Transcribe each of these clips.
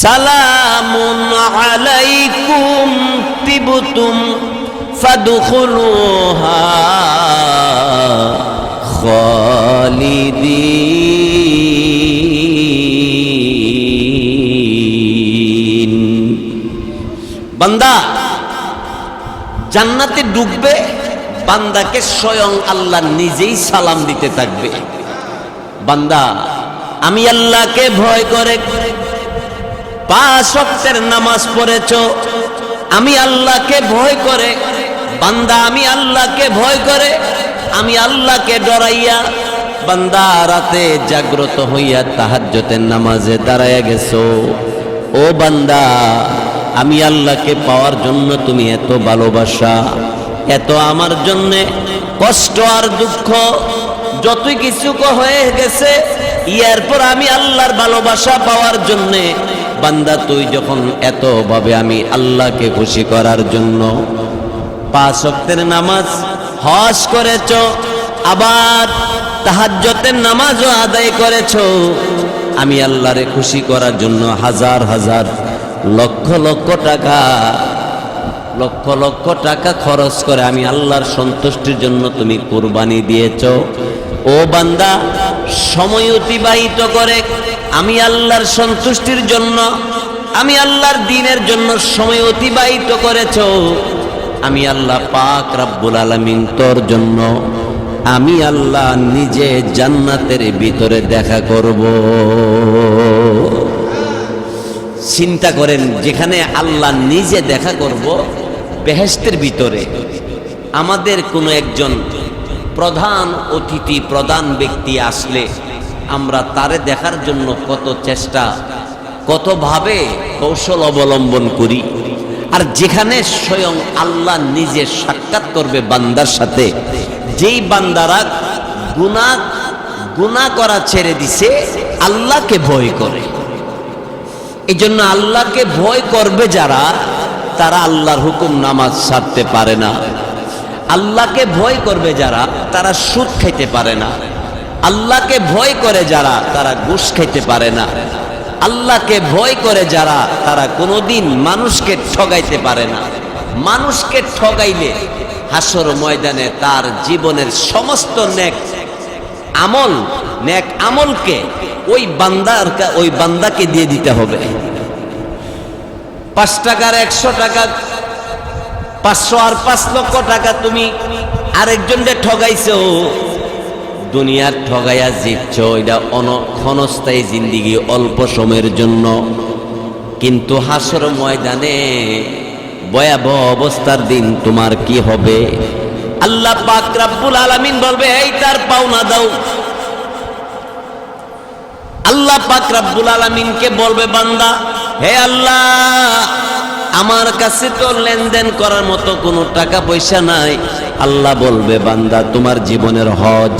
সালামুন আলাইকুম তিবতুম ফাদখুলুহা খালিদিন। বান্দা জান্নাতে ঢুকবে, বান্দাকে স্বয়ং আল্লাহ নিজেই সালাম দিতে থাকবে। বান্দা আমি আল্লাহকে ভয় করে 5 ওয়াক্তের নামাজ পড়েছ, আমি আল্লাহকে ভয় করে, বান্দা আমি আল্লাহকে ভয় করে, আমি আল্লাহকে ডরাইয়া বান্দা রাতে জাগ্রত হইয়া তাহাজ্জুদের নামাজে দাঁড়ায়া গেছো। ও বান্দা, আমি আল্লাহকে পাওয়ার জন্য তুমি এত ভালোবাসা, এত আমার জন্য কষ্ট আর দুঃখ যতই কিছু হয়ে গেছে, এরপর আমি আল্লাহর ভালোবাসা পাওয়ার জন্য বান্দা তুই যখন এত ভাবে আমি আল্লাহকে খুশি করার জন্য 5 ওয়াক্তের নামাজ হজ করেছ, আবার তাহাজ্জুদের নামাজও আদায় করেছ, আমি আল্লাহরে খুশি করার জন্য হাজার হাজার লক্ষ লক্ষ টাকা খরচ করে আমি আল্লাহর সন্তুষ্টির জন্য তুমি কুরবানি দিয়েছ। ও বান্দা, সময় অতিবাহিত করে আমি আল্লাহর সন্তুষ্টির জন্য, আমি আল্লাহর দ্বীনের জন্য সময় অতিবাহিত করেছ, আমি আল্লাহ পাক রব্বুল আলামিন তোর জন্য আমি আল্লাহ নিজে জান্নাতের ভিতরে দেখা করব। চিন্তা করেন, যেখানে আল্লাহ নিজে দেখা করব, বেহেশতের ভিতরে আমাদের কোনো একজন প্রধান অতিথি, প্রধান ব্যক্তি আসলে আমরা তারে দেখার জন্য কত চেষ্টা, কতভাবে কৌশল অবলম্বন করি। আর যেখানে স্বয়ং আল্লাহ নিজে সাক্ষাৎ করবে বান্দার সাথে, যেই বান্দারা গুনাহ করা ছেড়ে দিছে, আল্লাহকে ভয় করে, এই জন্য আল্লাহকে ভয় করবে যারা, তারা আল্লাহর হুকুম নামাজ ছাড়তে পারে না। আল্লাহকে ভয় করবে যারা, তারা সুদ খাইতে পারে না। আল্লাহকে ভয় করে যারা, তারা ঘুষ খাইতে পারে না। আল্লাহকে ভয় করে যারা, তারা কোনোদিন মানুষকে ঠগাইতে পারে না। মানুষকে ঠগাইলে হাসর ময়দানে তার জীবনের সমস্ত নেক আমলকে ওই বান্দাকে দিয়ে দিতে হবে। 5 টাকার 100 টাকা, 500 আর 5 লক্ষ টাকা তুমি আরেকজনকে ঠগাইছো, দুনিয়ার ঠগাইয়া জিতছ, এটা ক্ষণস্থায়ী জিন্দিগি, অল্প সময়ের জন্য। কিন্তু হাসর ময়দানে ভয়াবহ অবস্থার দিন তোমার কি হবে? আল্লাহ পাক রব্বুল আলামিন বলবে, এই তার পাওনা দাও। আল্লাহ পাক রব্বুল আলামিনকে বলবে বান্দা, হে আল্লাহ, আমার কাছে তো লেনদেন করার মতো কোনো টাকা পয়সা নাই। আল্লাহ বলবে, বান্দা, তোমার জীবনের হজ,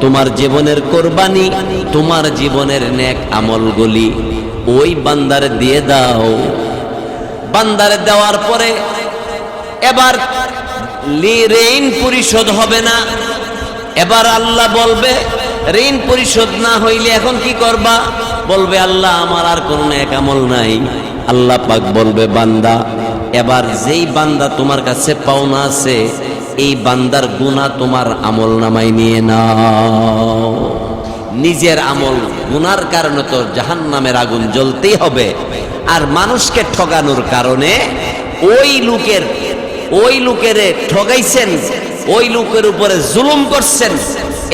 তোমার জীবনের কোরবানি, তোমার জীবনের নেক আমলগুলি ওই বান্দারে দিয়ে দাও। বান্দারে দেওয়ার পরে এবার ঋণ পরিশোধ হবে না। এবার আল্লাহ বলবে, ঋণ পরিশোধ না হইলে এখন কি করবা? বলবে, আল্লাহ, আমার আর কোনো নেক আমল নাই। আল্লাহ পাক বলবে, বান্দা, এবার যেই বান্দা তোমার কাছে পাওনা আছে, এই বান্দার গুনাহ তোমার আমল নামায় নিয়ে নাও। নিজের আমল গুনার কারণে তো জাহান্নামের আগুন জ্বলতেই হবে। আর মানুষকে ঠগানোর কারণে ওই লোকের ঠগাইছেন, ওই লোকের উপরে জুলুম করছেন,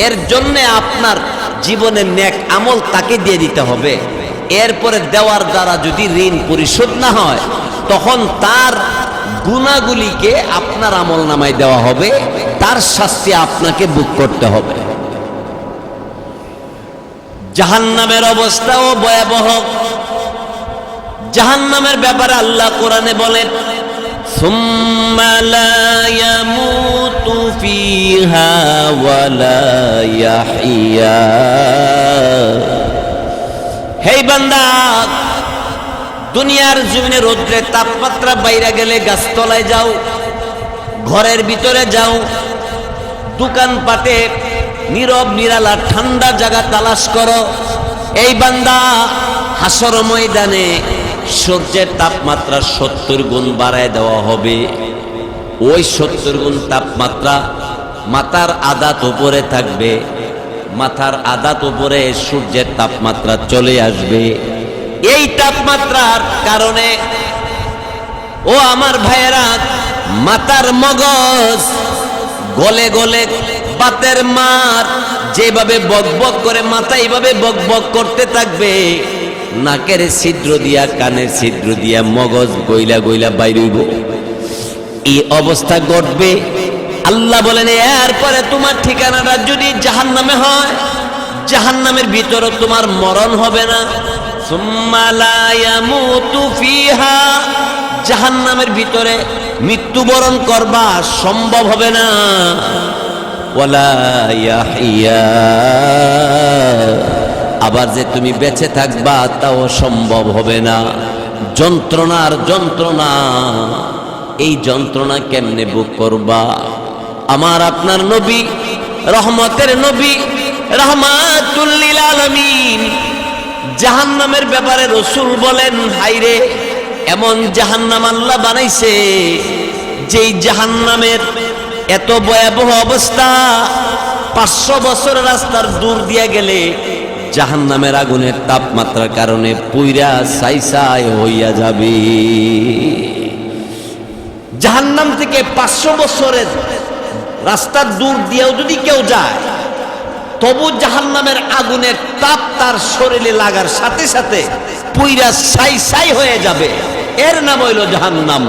এর জন্য আপনার জীবনের নেক আমল তাকে দিয়ে দিতে হবে। এরপরে দেওয়ার দ্বারা যদি ঋণ পরিশোধ না হয়, তখন তার গুনাহগুলিকে আপনার আমল নামায় দেওয়া হবে, তার শাস্তি আপনাকে ভোগ করতে হবে। জাহান্নামের অবস্থাও ভয়াবহ। জাহান্নামের ব্যাপারে আল্লাহ কোরআনে বলেন, সুম্মা লা ইয়ামুতু ফিহা ওয়া লা ইয়াহইয়া। হে বান্দা, দুনিয়ার জমিনে রোদ্রের তাপমাত্রা বাইরে গেলে গাছতলায় যাও, ঘরের ভিতরে যাও, দোকানপাটে নীরব নিরালা ঠান্ডা জায়গা তালাশ করো। এই বান্দা, হাসর ময়দানে সূর্যের তাপমাত্রা 70 গুণ বাড়ায় দেওয়া হবে। ওই 70 গুণ তাপমাত্রা মাথার আধাত উপরে থাকবে, মাথার আধাত উপরে সূর্যের তাপমাত্রা চলে আসবে। এই তাপমাত্রার কারণে ও আমার ভাইয়েরা, মাথার মগজ গলে গলে বাতের মার যেভাবে বকবক করে মাথা এইভাবে বকবক করতে থাকবে, নাকের ছিদ্র দিয়া কানের ছিদ্র দিয়া মগজ গইলা গইলা বাইরইব। এই অবস্থা ঘটবে। আল্লাহ বলেন এরপরে তোমার ঠিকানাটা যদি জাহান্নামে হয়, জাহান্নামের ভিতরে তোমার মরণ হবে না। সুম্মা লা ইয়ামুতু ফিহা, জাহান্নামের ভিতরে মৃত্যুবরণ করবা সম্ভব হবে না। ওয়ালা ইয়াহিয়া, আবার যে তুমি বেঁচে থাকবা তাও সম্ভব হবে না। যন্ত্রণার যন্ত্রণা, এই যন্ত্রণা কেমনে বুক করবা? আমার আপনার নবী, রহমতের নবী, রাহমাতুল লিল আলামিন, জাহান্নামের ব্যাপারে রাসূল বলেন, হায়রে এমন জাহান্নাম আল্লাহ বানাইছে যেই জাহান্নামের এত ভয়াবহ অবস্থা, 500 বছর রাস্তার দূর দিয়ে গেলে জাহান্নামের আগুনের তাপমাত্রার কারণে পুইরা ছাই হইয়া যাবে। জাহান্নাম থেকে 500 বছরের রাস্তার দূর দিয়েও যদি কেউ যায়, তবু জাহান্নামের আগুনের তাপ তার শরীরে লাগার সাথে সাথে পুইরা ছাই হয়ে যাবে। এর নাম হইল জাহান্নাম।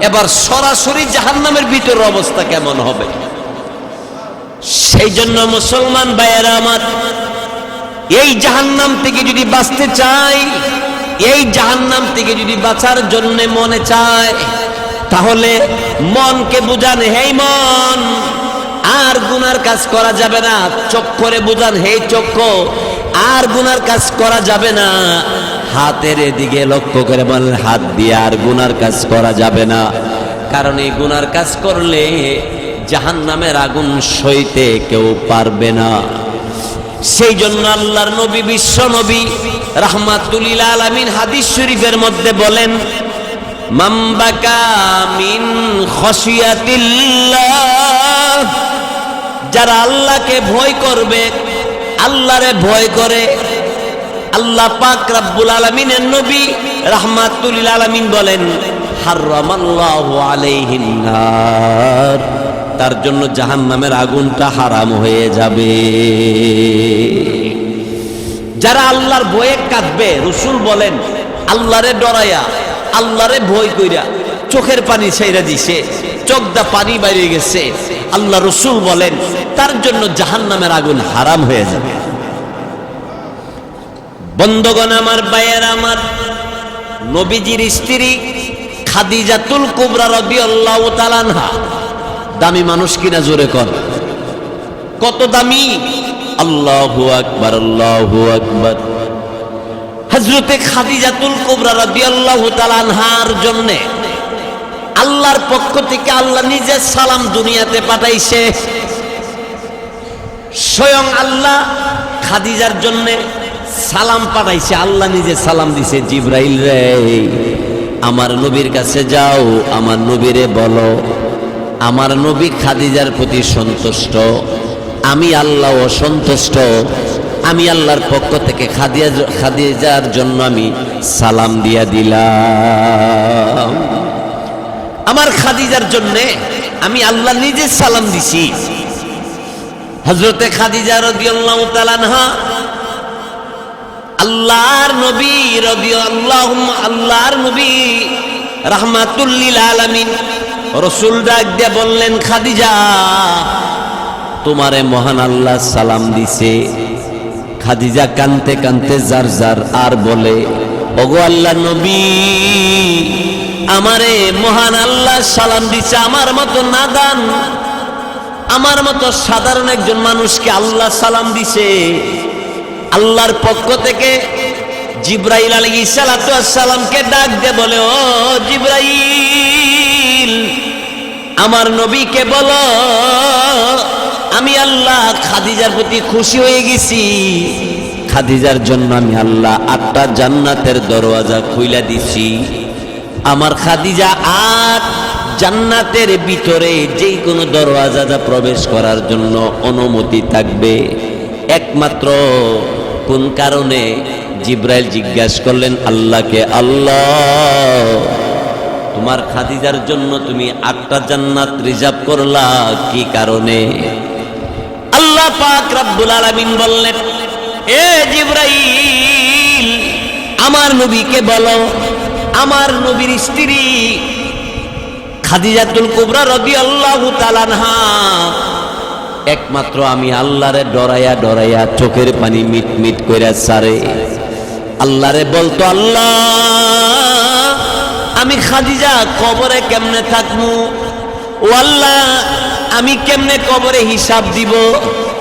এবার সরাসরি জাহান্নামের ভিতরের অবস্থা কেমন হবে? সেই জন্য মুসলমান ভাইয়েরা আমার, এই জাহান্নাম থেকে যদি বাঁচতে চাই, এই জাহান্নাম থেকে যদি বাঁচার জন্য মনে চায়, তাহলে মনকে বুঝান, হেই মন আর গুনার কাজ করা যাবে না। চক্ষরে বুঝান, হে চক্ষু আর গুনার কাজ করা যাবে না। হাতের এদিকে লক্ষ্য করে বলেন, হাত দিয়ে আর গুনার কাজ করা যাবে না। কারণ এই গুনার কাজ করলে জাহান্নামের আগুন সইতে কেউ পারবে না। সেই জন্য আল্লাহর নবী, বিশ্ব নবী রাহমাতুল লিল আলামিন হাদিস শরীফের মধ্যে বলেন, মান বাকা মিন খশিয়াতিল্লাহ, যারা আল্লাহকে ভয় করবে, আল্লাহরে ভয় করে, আল্লাহ পাক রব্বুল আলামিনের নবী রাহমাতুল লিল আলামিন বলেন, হারামাল্লাহু আলাইহিন নার, তার জন্য জাহান্নামের আগুনটা হারাম হয়ে যাবে। যারা আল্লাহর ভয়ে কাঁদবে, রাসূল বলেন আল্লাহরে ডরায়া, আল্লাহরে ভয় কইরা চোখের পানি ছেড়ে দিছে, চোখ দা পানি বাইরে গেছে, আল্লাহ রাসূল বলেন তার জন্য জাহান্নামের আগুন হারাম হয়ে যাবে। বন্ধুগণ আমার, ভাইয়েরা আমার, নবীজির স্ত্রী খাদিজাতুল কুবরা রাদিয়াল্লাহু তাআলা আনহা, দামি মানুষ কিনা জোরে কর, কত দামি! আল্লাহু আকবার, আল্লাহু আকবার। হযরতে খাদিজাতুল কুবরা রাদিয়াল্লাহু তাআলা আনহার জন্য আল্লাহর পক্ষ থেকে আল্লাহ নিজে সালাম দুনিয়াতে পাঠাইছে। স্বয়ং আল্লাহ খাদিজার জন্য সালাম পাঠাইছে। আল্লাহ নিজে সালাম দিছে, জিবরাইল রে, আমার নবীর কাছে যাও, আমার নবীরে বলো আমার নবী খাদিজার প্রতি সন্তুষ্ট, আমি আল্লাহ অসন্তুষ্ট। আমি আল্লাহর পক্ষ থেকে খাদিজার জন্য আমি সালাম দিয়া দিলাম। আমার খাদিজার জন্য আমি আল্লাহ নিজে সালাম দিছি। হযরতে খাদিজা রাদিয়াল্লাহু তাআলা আনহা আল্লাহর নবী আল্লাহর নবী রাহমাতুল লিল আলামিন রাসূল ডাক দিয়ে বললেন, খাদিজা তোমারে মহান আল্লাহ সালাম দিছে। খাদিজা কানতে কানতে জার জার আর বলে, ওগো আল্লাহর নবী, আমারে মহান আল্লাহ সালাম দিছে। আমার মতো নাদান, আমার মতো সাধারণ একজন মানুষকে আল্লাহ সালাম দিছে। আল্লাহর পক্ষ থেকে জিবরাইল আলাইহিস সালাতু ওয়াস সালামকে ডাক দিয়ে বলে, ও জিবরাইল, আমার নবীকে বলো আমি আল্লাহ খাদিজার প্রতি খুশি হয়ে গেছি। খাদিজার জন্য আমি আল্লাহ 8টা জান্নাতের দরওয়াজা খুইলা দিছি। আমার খাদিজা 8 জান্নাতের ভিতরে যেই কোনো দরওয়াজা প্রবেশ করার জন্য অনুমতি থাকবে। একমাত্র কোন কারণে? জিব্রাইল জিজ্ঞাসা করলেন আল্লাহকে, আল্লাহ তোমার খাদিজার জন্য তুমি 8টা জান্নাত রিজার্ভ করলা, কি কারণে? আল্লাহ পাক রব্বুল আলামিন বললেন, এ জিব্রাইল আমার নবীকে বলো, আমার নবীর স্ত্রী খাদিজাতুল কুবরা রাদিয়াল্লাহু তাআলা আনহা একমাত্র আমি আল্লাহরে ডরাইয়া ডরাইয়া চোখের পানি মিট মিট কইরা সারে আল্লাহরে বলতো, আল্লাহ আমি খাদিজা কবরে কেমনে থাকবো? ও আল্লাহ আমি কেমনে কবরে হিসাব দিব?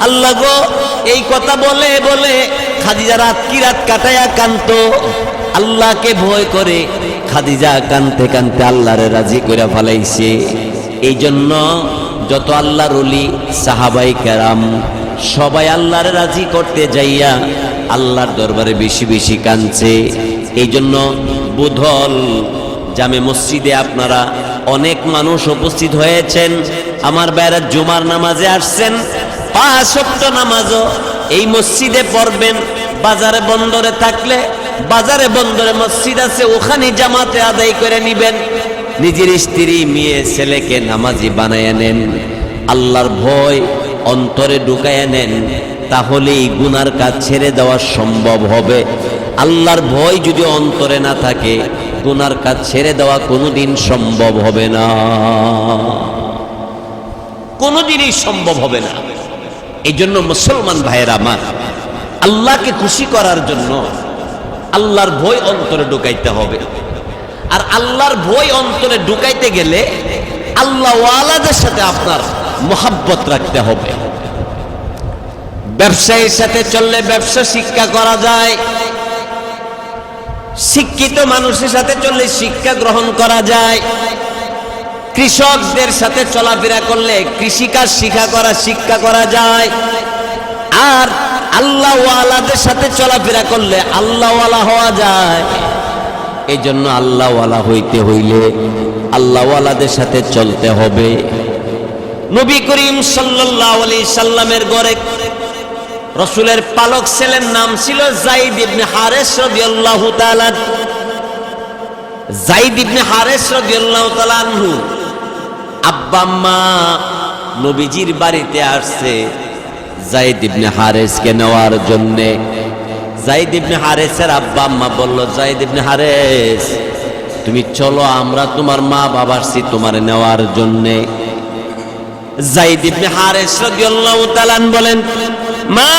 আল্লাহ গো, এই কথা বলে বলে খাদিজা রাত কি রাত কাটায়া কানতো। আল্লাহকে ভয় করে খাদিজা কানতে কানতে আল্লাহরে রাজি করে ফেলাইছে। এই জন্য যত আল্লাহর ওলি সাহাবাই কেরাম সবাই আল্লাহরে রাজি করতে যাইয়া আল্লাহর দরবারে বেশি বেশি কাঁদছে। এই জন্য বুধল জামে মসজিদে আপনারা অনেক মানুষ উপস্থিত হয়েছেন। আমার ভাইরা জুমার নামাজে আসছেন, 5 ওয়াক্ত নামাজও এই মসজিদে পড়বেন। বাজারে বন্দরে থাকলে বাজারে বন্দরে মসজিদ আছে, ওখানে জামাতে আদায় করে নিবেন। নিজের স্ত্রী মেয়ে ছেলেকে নামাজি বানায় নেন, আল্লাহর ভয় অন্তরে ঢুকায় নেন, তাহলেই গুনার কাজ ছেড়ে দেওয়া সম্ভব হবে। আল্লাহর ভয় যদি অন্তরে না থাকে, গুনার কাজ ছেড়ে দেওয়া কোনোদিন সম্ভব হবে না, কোনোদিনই সম্ভব হবে না। এই জন্য মুসলমান ভাইয়েরা আমার, আল্লাহকে খুশি করার জন্য আল্লাহর ভয় অন্তরে ঢুকাইতে হবে। আর আল্লাহর ভয় অন্তরে ঢুকাইতে গেলে আল্লাহ ওয়ালাদের সাথে আপনার মোহাব্বত রাখতে হবে। ব্যবসায়ীর সাথে চললে ব্যবসা শিক্ষা করা যায়, শিক্ষিত মানুষের সাথে চললে শিক্ষা গ্রহণ করা যায়, কৃষকদের সাথে চলাফেরা করলে কৃষিকাজ শিক্ষা করা যায়। আর আল্লাহ ওয়ালাদের সাথে চলাফেরা করলে আল্লাহ ওয়ালা হওয়া যায়। এই জন্য আল্লাহ ওয়ালা হইতে হইলে আল্লাহ ওয়ালাদের সাথে চলতে হবে। নবী করিম সাল্লাল্লাহু আলাইহি সাল্লামের ঘরে রাসূলের পালক ছেলের নাম ছিল যায়েদ ইবনে হারেস রাদিয়াল্লাহু তাআলা। যায়েদ ইবনে হারেস রাদিয়াল্লাহু তাআলা আনহু আব্বা আম্মা নবীজির বাড়িতে আসছে যায়েদ ইবনে হারেসকে নেওয়ার জন্য। যায়েদ ইবনে হারেসের আব্বা আম্মা বলল, যায়েদ ইবনে হারেস তুমি চলো, আমরা তোমার মা বাবা আসছি তোমার নেওয়ার জন্য। যায়েদ ইবনে হারেস রাদিয়াল্লাহু তাআলা বলেন, মা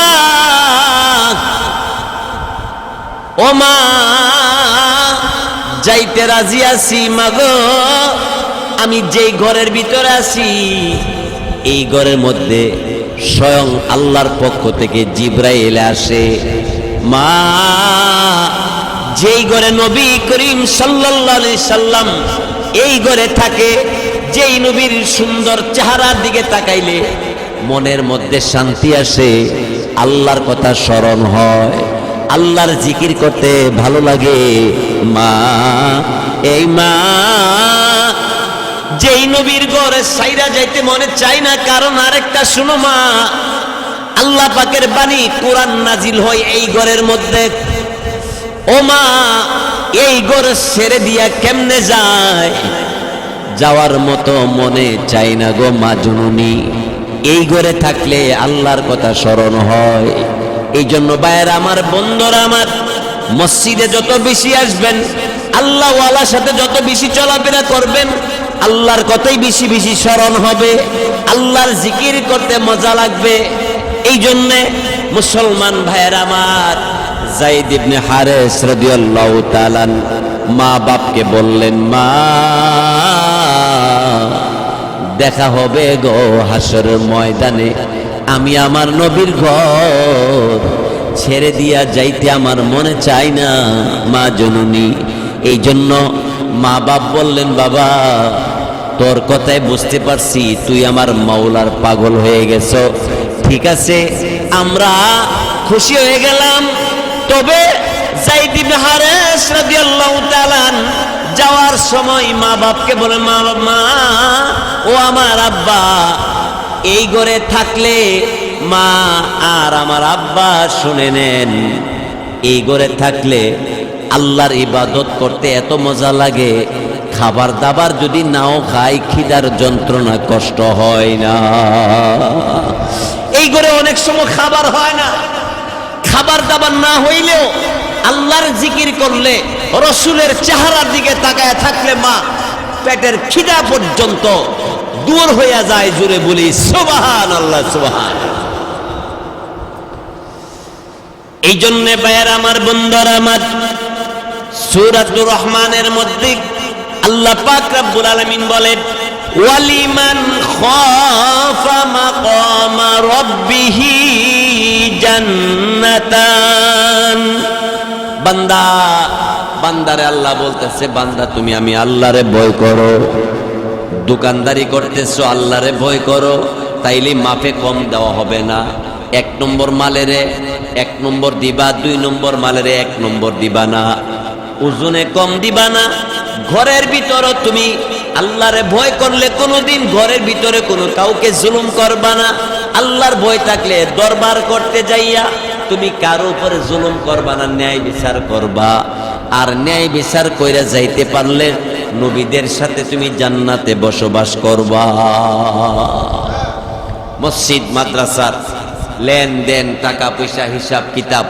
ও মা যাইতে রাজি আছি মাগো, আমি যেই ঘরের ভিতরে আছি এই ঘরের মধ্যে স্বয়ং আল্লাহর পক্ষ থেকে জিবরাইল আসে। মা যেই ঘরে নবী করিম সাল্লাল্লাহু আলাইহি সাল্লাম এই ঘরে থাকে, যেই নবীর সুন্দর চেহারার দিকে তাকাইলে মনের মধ্যে শান্তি আসে, আল্লাহর কথা স্মরণ হয়, আল্লাহর জিকির করতে ভালো লাগে। মা এই মা যেই নবীর ঘরে সাইরা যাইতে মনে চাই না, কারণ আরেকটা শুনো মা, আল্লাহ পাকের বাণী কোরআন নাজিল হয় এই ঘরের মধ্যে। ও মা এই ঘর ছেড়ে দিয়া কেমনে যায়? যাওয়ার মতো মনে চাই না গো মা জননী, এই ঘরে থাকলে আল্লাহর কথা স্মরণ হয়। এই জন্য ভাইয়ের আমার, বন্ধুরা আমার, মসজিদে যত বেশি আসবেন, আল্লাহ ওয়ালার সাথে যত বেশি চলাফেরা করবেন, আল্লাহর কথাই বেশি বেশি স্মরণ হবে, আল্লাহর জিকির করতে মজা লাগবে। এই জন্যে মুসলমান ভাইয়ের আমার, যায়েদ ইবনে হারেস রাদিয়াল্লাহু তাআলা মা বাপকে বললেন, মা দেখা হবে গো হাসরের ময়দানে, আমি আমার নবীর ঘর ছেড়ে দিয়া যাইতে আমার মনে চাই না মা জননী। এই জন্য মা বাপ বললেন, বাবা তোর কথাই বুঝতে পারছি তুই আমার মাওলার পাগল হয়ে গেছো, ঠিক আছে আমরা খুশি হয়ে গেলাম, তবে যায়েদ ইবনে হারেস রাদিয়াল্লাহু তাআলা যাওয়ার সময় মা বাপকে বলে, মা ও আমার আব্বা, এই ঘরে থাকলে মা আর আমার আব্বা শুনে নেন, এই ঘরে থাকলে আল্লাহর ইবাদত করতে এত মজা লাগে, খাবার দাবার যদি নাও খাই খিদার যন্ত্রণা কষ্ট হয় না। এই ঘরে অনেক সময় খাবার হয় না, খাবার দাবার না হইলেও আল্লাহর জিকির করলে, রসুলের চেহারার দিকে তাকায় থাকলে মা পেটের খিদা পর্যন্ত দূর হইয়া যায়। জুড়ে বলি সুবহানাল্লাহ, সুবহান। এই জন্য ভাইয়ের আমার, বন্ধুরা আমার, সূরাতুর রহমানের মধ্যে আল্লাহ পাক রব্বুল আলামিন বলেন, ওয়ালিমান খাফা মাকামা রাব্বিহি জান্নাতান। বান্দা, বান্দারে আল্লাহ বলতেছে, বান্দা তুমি আমি আল্লাহরে ভয় করো, দোকানদারি করতেছো আল্লাহরে ভয় করো, তাইলে মাপে কম দেওয়া হবে না। 1 নম্বর মালেরে 1 নম্বর দিবা, 2 নম্বর মালেরে 1 নম্বর দিবা না, ওজনে কম দিবা না। ঘরের ভিতরে তুমি আল্লাহরে ভয় করলে কোনোদিন ঘরের ভিতরে কোনো কাউকে জুলুম করবা না। আল্লাহর ভয় থাকলে দরবার করতে যাইয়া তুমি কারো উপরে জুলুম করবা না, ন্যায় বিচার করবা। আর ন্যায় বিচার কইরা যাইতে পারলে নবীদের সাথে তুমি জান্নাতে বসবাস করবা। মসজিদ মাদ্রাসার লেনদেন, টাকা পয়সা, হিসাব কিতাব,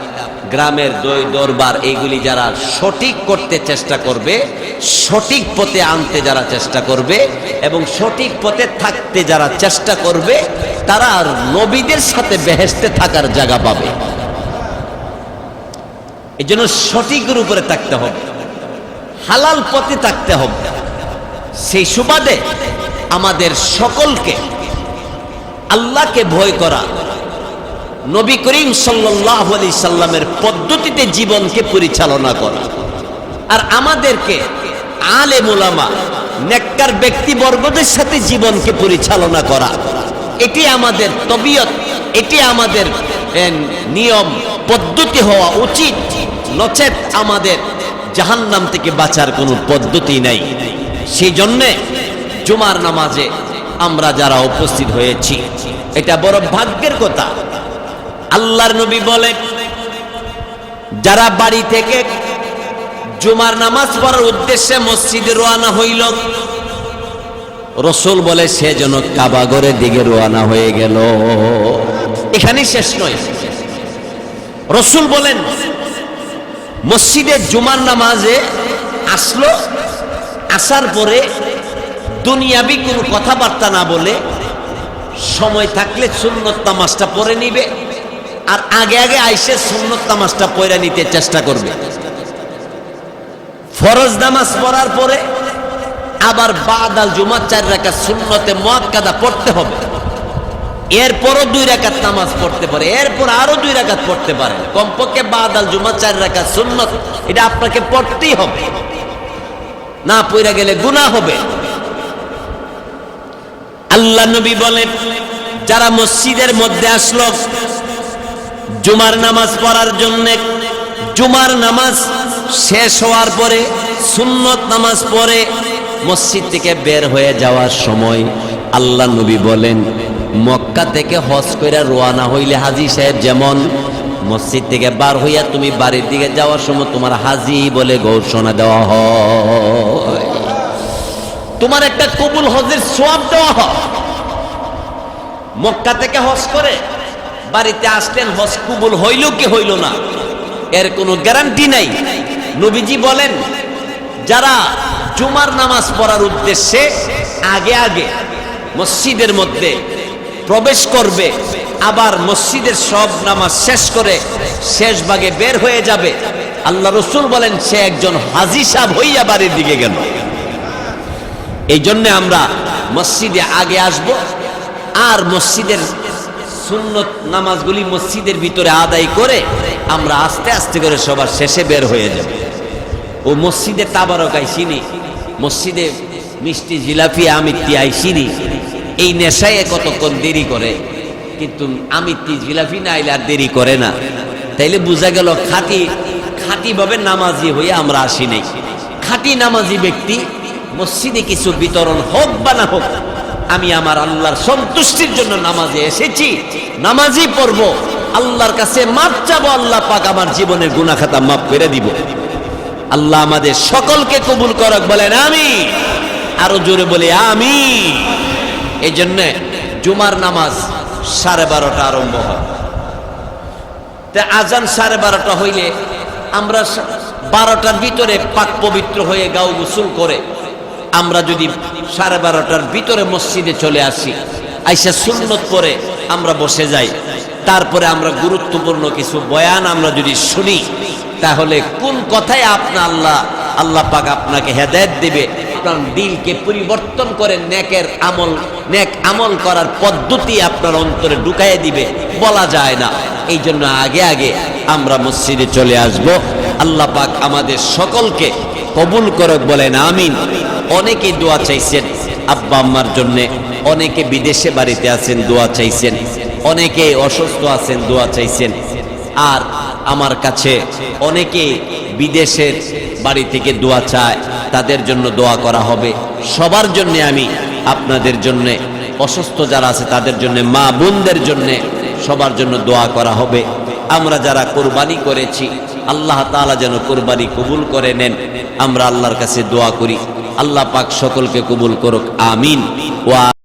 গ্রামের দরবার, এইগুলি যারা সঠিক করতে চেষ্টা করবে, সঠিক পথে আনতে যারা চেষ্টা করবে এবং সঠিক পথে থাকতে যারা চেষ্টা করবে, তারা আর নবীদের সাথে বেহেশতে থাকার জায়গা পাবে। এই জন্য সঠিকের উপরে থাকতে হবে, হালাল পথে থাকতে হবে। সেই সুবাদে আমাদের সকলকে আল্লাহকে ভয় করা, নবী করিম সাল্লাল্লাহু আলাইহি সাল্লামের পদ্ধতিতে জীবনকে পরিচালনা করা, আর আমাদেরকে আলেম উলামা, নেককার ব্যক্তিবর্গদের সাথে জীবনকে পরিচালনা করা, এটি আমাদের তবিয়ত, এটি আমাদের নিয়ম পদ্ধতি হওয়া উচিত। নচেত আমাদের জাহান্নাম থেকে বাঁচার কোনো পদ্ধতি নাই। সেই জন্যে জুমার নামাজে আমরা যারা উপস্থিত হয়েছি, এটা বড় ভাগ্যের কথা। আল্লাহর নবী বলে, যারা বাড়ি থেকে জুমার নামাজ পড়ার উদ্দেশ্যে মসজিদে রওনা হইল, রাসূল বলে সে যেন কাবা ঘরের দিকে রওনা হয়ে গেল। এখানে শেষ নয়, রাসূল বলেন মসজিদে জুমার নামাজে আসলো, আসার পরে দুনিয়াবি কোনো কথাবার্তা না বলে সময় থাকলে সুন্নত নামাজটা পড়ে নিবে, আর আগে আগে আইসে সুন্নত নামাজটা পড়ে নিতে চেষ্টা করবে। ফরজ নামাজ পড়ার পরে আবার বাদাল জুমা 4 রাকাত সুন্নতে মুআক্কাদা পড়তে হবে। এরপরও 2 রাকাত নামাজ পড়তে পারে, এরপর আরো 2 রাকাত পড়তে পারে। কমপক্ষে বাদাল জুমা 4 রাকাত সুন্নত, এটা আপনাকে পড়তেই হবে, না পড়ে গেলে গুনাহ হবে। আল্লাহ নবী বলেন, যারা মসজিদের মধ্যে আসলো জুমার নামাজ পড়ার জন্য, জুমার নামাজ শেষ হওয়ার পরে সুন্নত নামাজ পড়ে মসজিদ থেকে বের হয়ে যাওয়ার সময় আল্লাহ নবী বলেন, মক্কা থেকে হজ কইরা রওনা হইলে হাজী সাহেব যেমন মসজিদ থেকে বার হইয়া তুমি বাড়ির দিকে যাওয়ার সময় তোমার হাজী বলে ঘোষণা দেওয়া হয়, তোমার একটা কবুল হজের সওয়াব দেওয়া হয়। মক্কা থেকে হজ করে বাড়িতে আসলেন, হজ কবুল হইল কি হইল না এর কোনো গ্যারান্টি নাই। নবীজি বলেন, যারা জুমার নামাজ পড়ার উদ্দেশ্যে আগে আগে মসজিদের মধ্যে প্রবেশ করবে, আবার মসজিদের সব নামাজ শেষ করে শেষ ভাগে বের হয়ে যাবে, আল্লাহ রাসূল বলেন সে একজন হাজী সাহেব হইয়া বাড়ির দিকে গেল। এই জন্য আমরা মসজিদে আগে আসব, আর মসজিদের সুন্নত নামাজগুলি মসজিদের ভিতরে আদায় করে আমরা আস্তে আস্তে করে সবার শেষে বের হয়ে যাব। ও মসজিদে তাবারক আইসিনি, মসজিদে মিষ্টি জিলাপি আমিত্তি আইসিনি, এই নেশায় কতক্ষণ দেরি করে, কিন্তু আমিত্তি জিলাপি না আইলে আর দেরি করে না। তাইলে বোঝা গেল খাঁটি ভাবে নামাজি হয়ে আমরা আসি নাই। খাঁটি নামাজি ব্যক্তি মসজিদে কিছু বিতরণ হোক বা না হোক, আমি আমার আল্লাহর সন্তুষ্টির জন্য নামাজে এসেছি, নামাজই পড়ব, আল্লাহর কাছে মাপ চাবো, আল্লাহ পাক আমার জীবনের গুনাহ খাতা মাফ করে দিব। আল্লাহ আমাদের সকলকে কবুল করক, বলেন আমিন। আরো জোরে বলে আমিন। এই জন্য জুমার নামাজ 12:30 আরম্ভ হয়। আজান 12:30 হইলে আমরা 12টার ভিতরে পাক পবিত্র হয়ে গাও গোসল করে আমরা যদি 12:30টার ভিতরে মসজিদে চলে আসি, আইসা সুন্নত পরে আমরা বসে যাই, তারপরে আমরা গুরুত্বপূর্ণ কিছু বয়ান আমরা যদি শুনি, তাহলে কোন কথায় আল্লাহ পাক আপনাকে হেদায়েত দিবে, আপনার দিলকে পরিবর্তন করে নেক আমল করার পদ্ধতি আপনার অন্তরে ঢুকাইয়ে দিবে, বলা যায় না। এই জন্য আগে আগে আমরা মসজিদে চলে আসব। আল্লাহ পাক আমাদের সকলকে কবুল করুক, বলেন আমিন। অনেকে দোয়া চাইছেন আব্বা আম্মার জন্য, অনেকে বিদেশে বাড়িতে আছেন দোয়া চাইছেন, অনেকে অসুস্থ আছেন দোয়া চাইছেন, আর আমার কাছে অনেকে বিদেশের বাড়ি থেকে দোয়া চায়, তাদের জন্য দোয়া করা হবে। সবার জন্য আমি আপনাদের জন্য, অসুস্থ যারা আছে তাদের জন্য, মা বোনদের জন্য, সবার জন্য দোয়া করা হবে। আমরা যারা কুরবানি করেছি আল্লাহ তাআলা যেন কুরবানি কবুল করে নেন, আমরা আল্লাহর কাছে দোয়া করি। আল্লাহ পাক সকলকে কবুল করুক, আমিন।